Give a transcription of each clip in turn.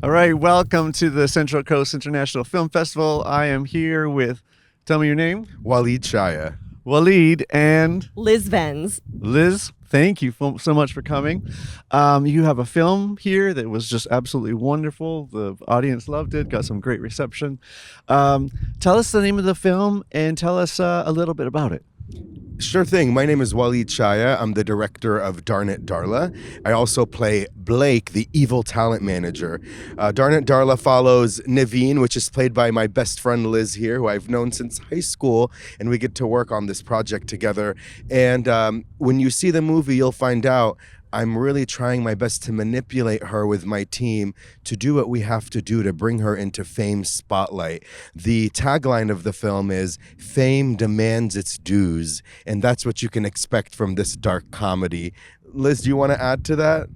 All right, welcome to the Central Coast International Film Festival. I am here with, tell me your name, Waleed Shaya. Waleed and Liz Venz. Liz. Thank you so much for coming. You have a film here that was just absolutely wonderful. The audience loved it, got some great reception. Tell us the name of the film and tell us a little bit about it. Sure thing. My name is Waleed Shaya. I'm the director of Darn It Darla. I also play Blake, the evil talent manager. Darn It Darla follows Naveen, which is played by my best friend Liz here, who I've known since high school, and we get to work on this project together. And when you see the movie, you'll find out I'm really trying my best to manipulate her with my team to do what we have to do to bring her into fame's spotlight. The tagline of the film is "Fame demands its dues," and that's what you can expect from this dark comedy. Liz, do you want to add to that?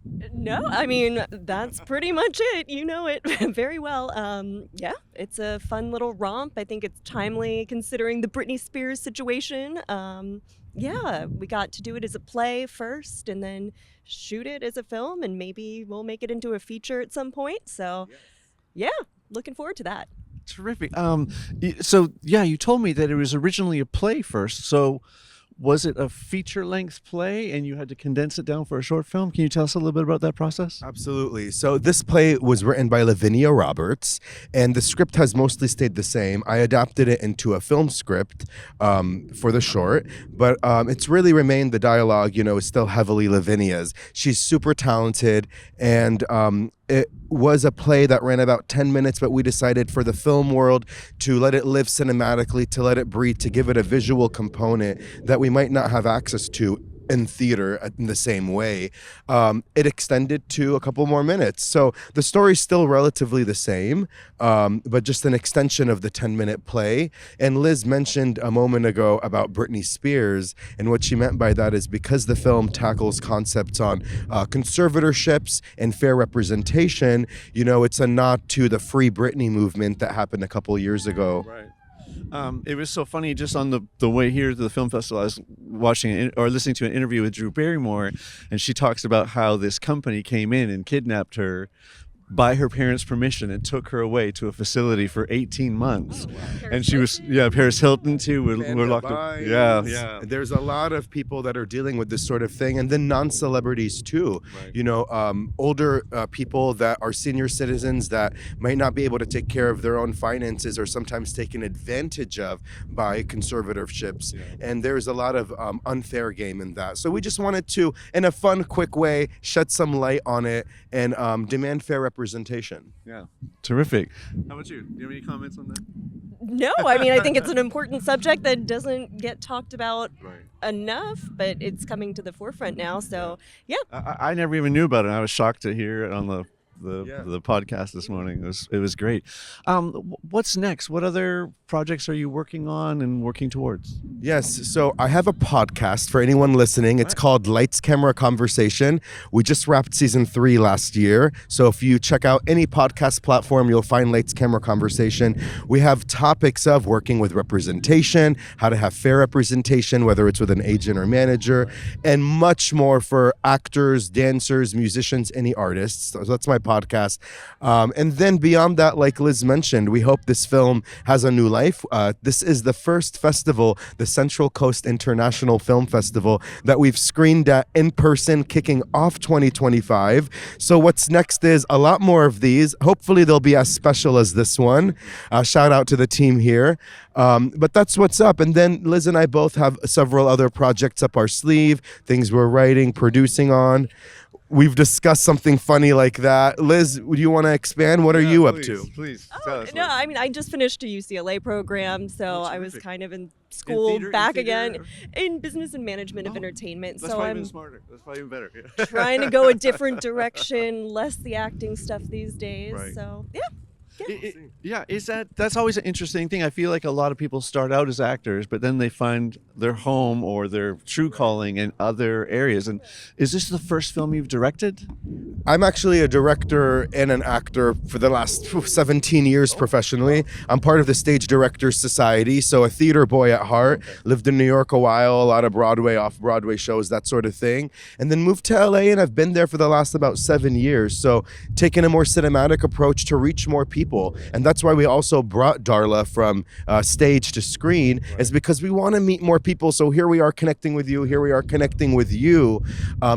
No, I mean, that's pretty much it. You know it very well. Yeah, it's a fun little romp. I think it's timely considering the Britney Spears situation. Yeah, we got to do it as a play first and then shoot it as a film, and maybe we'll make it into a feature at some point. So, yeah, looking forward to that. Terrific. So, yeah, you told me that it was originally a play first. So was it a feature-length play and you had to condense it down for a short film? Can you tell us a little bit about that process? Absolutely. So this play was written by Lavinia Roberts, and the script has mostly stayed the same. I adapted it into a film script for the short, but it's really remained the dialogue, is still heavily Lavinia's. She's super talented, and it was a play that ran about 10 minutes, but we decided for the film world to let it live cinematically, to let it breathe, to give it a visual component that we might not have access to in theater in the same way. It extended to a couple more minutes. So the story's still relatively the same, but just an extension of the 10-minute play. And Liz mentioned a moment ago about Britney Spears, and what she meant by that is because the film tackles concepts on conservatorships and fair representation, it's a nod to the Free Britney movement that happened a couple years ago. Right. It was so funny just on the way here to the film festival. I was watching or listening to an interview with Drew Barrymore, and she talks about how this company came in and kidnapped her by her parents' permission and took her away to a facility for 18 months. Oh, wow. And she was, Paris Hilton too. We're locked up. Yeah. There's a lot of people that are dealing with this sort of thing, and then non-celebrities too. Right. Older people that are senior citizens that might not be able to take care of their own finances are sometimes taken advantage of by conservatorships. Yeah. And there's a lot of unfair game in that. So we just wanted to, in a fun, quick way, shed some light on it and demand fair representation. Yeah, terrific. How about you? Do you have any comments on that? No, I mean, I think it's an important subject that doesn't get talked about enough, but it's coming to the forefront now. So, yeah. I never even knew about it. I was shocked to hear it on the podcast this morning. It was great. What's next? What other projects are you working on and working towards? Yes, so I have a podcast for anyone listening. It's called Lights, Camera, Conversation. We just wrapped season 3 last year. So if you check out any podcast platform, you'll find Lights, Camera, Conversation. We have topics of working with representation, how to have fair representation, whether it's with an agent or manager, and much more for actors, dancers, musicians, any artists. So that's my podcast. And then beyond that, like Liz mentioned, we hope this film has a new life. This is the first festival, the Central Coast International Film Festival, that we've screened at in person, kicking off 2025. So what's next is a lot more of these. Hopefully they'll be as special as this one. Shout out to the team here. But that's what's up. And then Liz and I both have several other projects up our sleeve, things we're writing, producing on. We've discussed something funny like that. Liz, do you want to expand? What are you up to? Please. Oh, no, I mean, I just finished a UCLA program, so I was kind of in school back again in business and management of entertainment. That's so probably I'm even smarter. That's probably even better. trying to go a different direction, less the acting stuff these days. Right. So, yeah. Yeah. That's always an interesting thing. I feel like a lot of people start out as actors, but then they find their home or their true calling in other areas. And is this the first film you've directed? I'm actually a director and an actor for the last 17 years professionally. I'm part of the Stage Directors Society, so a theater boy at heart. Lived in New York a while, a lot of Broadway, off-Broadway shows, that sort of thing. And then moved to LA, and I've been there for the last about 7 years. So taking a more cinematic approach to reach more people. And that's why we also brought Darla from stage to screen, is because we want to meet more people. So here we are connecting with you, here we are connecting with you.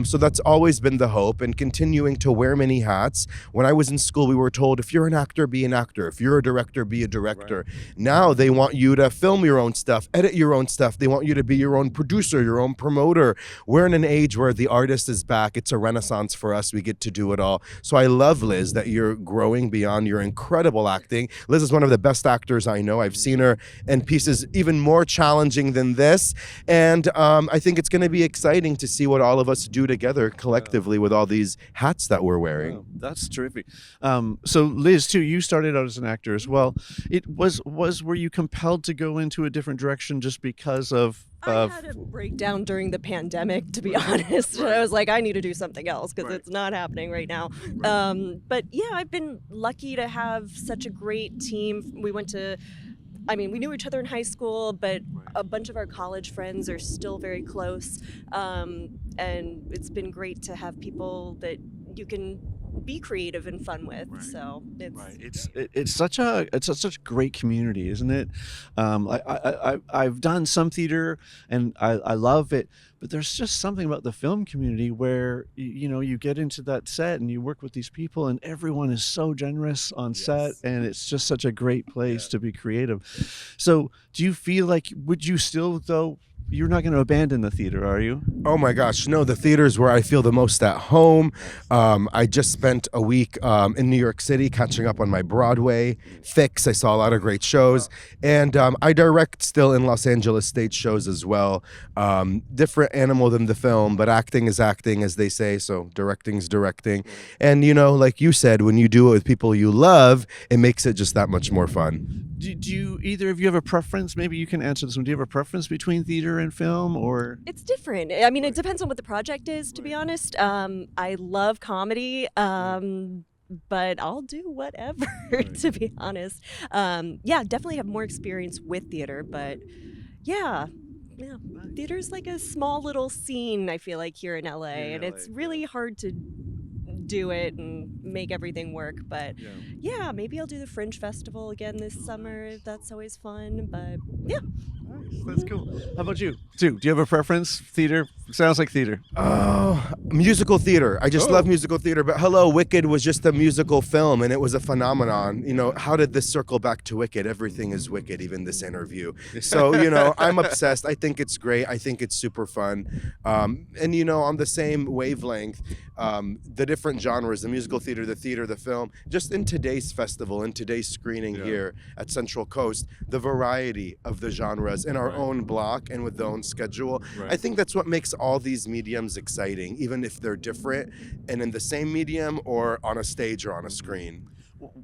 So that's always been the hope, and continuing to wear many hats. When I was in school, we were told, if you're an actor, be an actor. If you're a director, be a director. Now they want you to film your own stuff, edit your own stuff. They want you to be your own producer, your own promoter. We're in an age where the artist is back. It's a renaissance for us. We get to do it all. So I love, Liz, that you're growing beyond your incredible acting. Liz is one of the best actors I know. I've seen her in pieces even more challenging than this. And I think it's going to be exciting to see what all of us do together collectively with all these hats that we're wearing. Oh, that's terrific. So Liz, too, you started out as an actor as well. Were you compelled to go into a different direction just because of? I had a breakdown during the pandemic, to be honest. I was like, I need to do something else because it's not happening right now. But yeah, I've been lucky to have such a great team. We knew each other in high school, but a bunch of our college friends are still very close. And it's been great to have people that you can be creative and fun with. So it's such a great community, isn't it? I've done some theater and I love it, but there's just something about the film community where you get into that set and you work with these people and everyone is so generous on set, and it's just such a great place to be creative. So do you feel like, would you still, though, you're not going to abandon the theater, are you? Oh my gosh, no, the theater's where I feel the most at home. I just spent a week in New York City catching up on my Broadway fix. I saw a lot of great shows. And I direct still in Los Angeles stage shows as well. Different animal than the film, but acting is acting, as they say, so directing's directing. And like you said, when you do it with people you love, it makes it just that much more fun. Do you, either of you, have a preference? Maybe you can answer this one. Do you have a preference between theater and film, or? It's different. I mean, it depends on what the project is, to be honest. I love comedy, but I'll do whatever, to be honest. Definitely have more experience with theater, but yeah. Theater's like a small little scene, I feel like, here in LA, and it's really hard to do it and make everything work, but maybe I'll do the Fringe Festival again this summer. That's always fun, but yeah. Nice. That's cool. How about you? Do you have a preference? Theater? Sounds like theater. Oh, musical theater. I just love musical theater. But hello, Wicked was just a musical film, and it was a phenomenon. How did this circle back to Wicked? Everything is Wicked, even this interview. So, I'm obsessed. I think it's great. I think it's super fun. And, on the same wavelength, the different genres, the musical theater, the film, just in today's festival, in today's screening here at Central Coast, the variety of the genres in our own block and with their own schedule. I think that's what makes all these mediums exciting, even if they're different and in the same medium or on a stage or on a screen.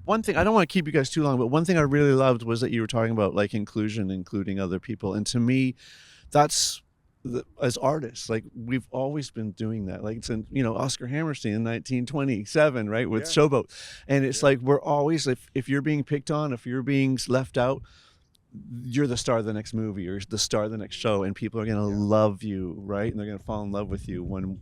One thing, I don't want to keep you guys too long, but one thing I really loved was that you were talking about like inclusion, including other people. And to me, that's, as artists, like, we've always been doing that. Like, it's in, Oscar Hammerstein in 1927, right, with Showboat. And it's like, we're always, if you're being picked on, if you're being left out, you're the star of the next movie or the star of the next show, and people are going to love you, right? And they're going to fall in love with you when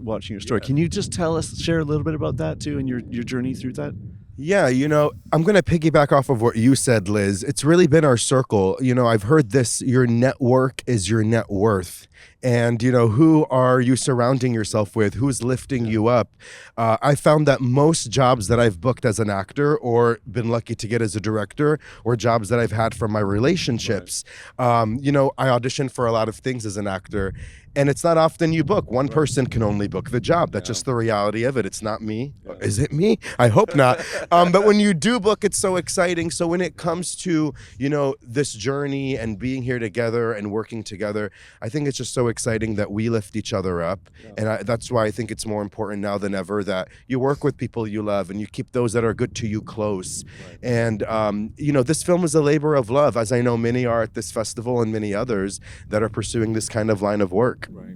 watching your story. Can you just share a little bit about that too, and your journey through that? Yeah, I'm going to piggyback off of what you said, Liz. It's really been our circle. I've heard this, your network is your net worth. And, who are you surrounding yourself with? Who's lifting you up? I found that most jobs that I've booked as an actor or been lucky to get as a director were jobs that I've had from my relationships. I auditioned for a lot of things as an actor. And it's not often you book. One person can only book the job. That's just the reality of it. It's not me. Is it me? I hope not. But when you do book, it's so exciting. So when it comes to, this journey and being here together and working together, I think it's just so exciting that we lift each other up. And that's why I think it's more important now than ever that you work with people you love and you keep those that are good to you close. And, this film is a labor of love, as I know many are at this festival and many others that are pursuing this kind of line of work. Right.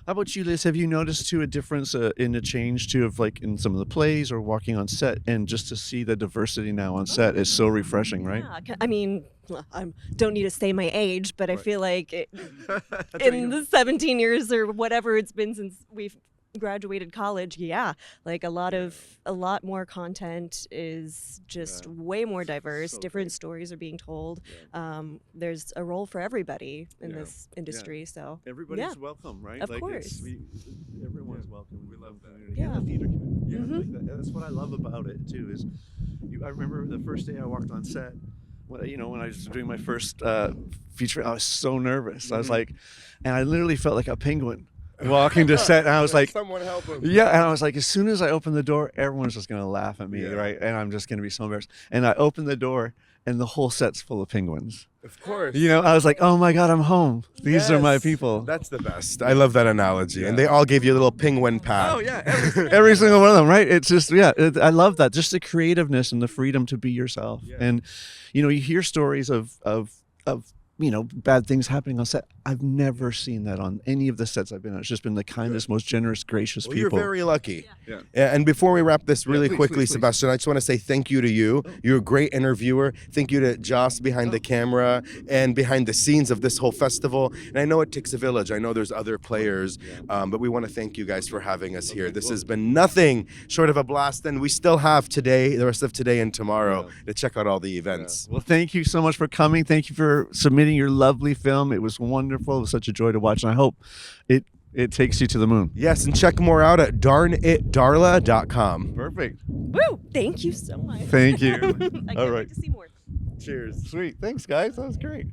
How about you, Liz? Have you noticed a difference in a change of like in some of the plays or walking on set, and just to see the diversity now on set is so refreshing, right? Yeah, I mean, I don't need to say my age, but I feel like That's in the 17 years or whatever it's been since we've graduated college, like a lot more content is just way more diverse. So different great. Stories are being told. There's a role for everybody in this industry. So Everybody's welcome, right? Of course. Everyone's welcome. We love community. Yeah. And the theater community. Yeah, Mhm. that's what I love about it too. I remember the first day I walked on set. When I was doing my first feature, I was so nervous. I was like, and I literally felt like a penguin walking to set, and I was like, someone help him. yeah, and I was like, as soon as I opened the door, everyone's just gonna laugh at me, right? And I'm just gonna be so embarrassed. And I opened the door, and the whole set's full of penguins. Of course. I was like, oh my God, I'm home. These are my Yes. people. That's the best. I love that analogy. And they all gave you a little penguin pat. Oh yeah, every single one of them, right? It's just I love that, just the creativeness and the freedom to be yourself. And you hear stories of bad things happening on set. I've never seen that on any of the sets I've been on. It's just been the kindest, most generous, gracious Well, people. you're very lucky. Yeah. And before we wrap this really please, quickly, please, please. Sebastian, I just want to say thank you to you. You're a great interviewer. Thank you to Joss behind the camera and behind the scenes of this whole festival. And I know it takes a village. I know there's other players, but we want to thank you guys for having us here. This has been nothing short of a blast, and we still have the rest of today and tomorrow to check out all the events. Well, thank you so much for coming. Thank you for submitting your lovely film. It was wonderful. It was such a joy to watch, and I hope it takes you to the moon. Yes, and check more out at darnitdarla.com. Perfect. woo! Thank you so much. Thank you. I can't All right. wait to see more. Cheers. Sweet. Thanks, guys. That was great.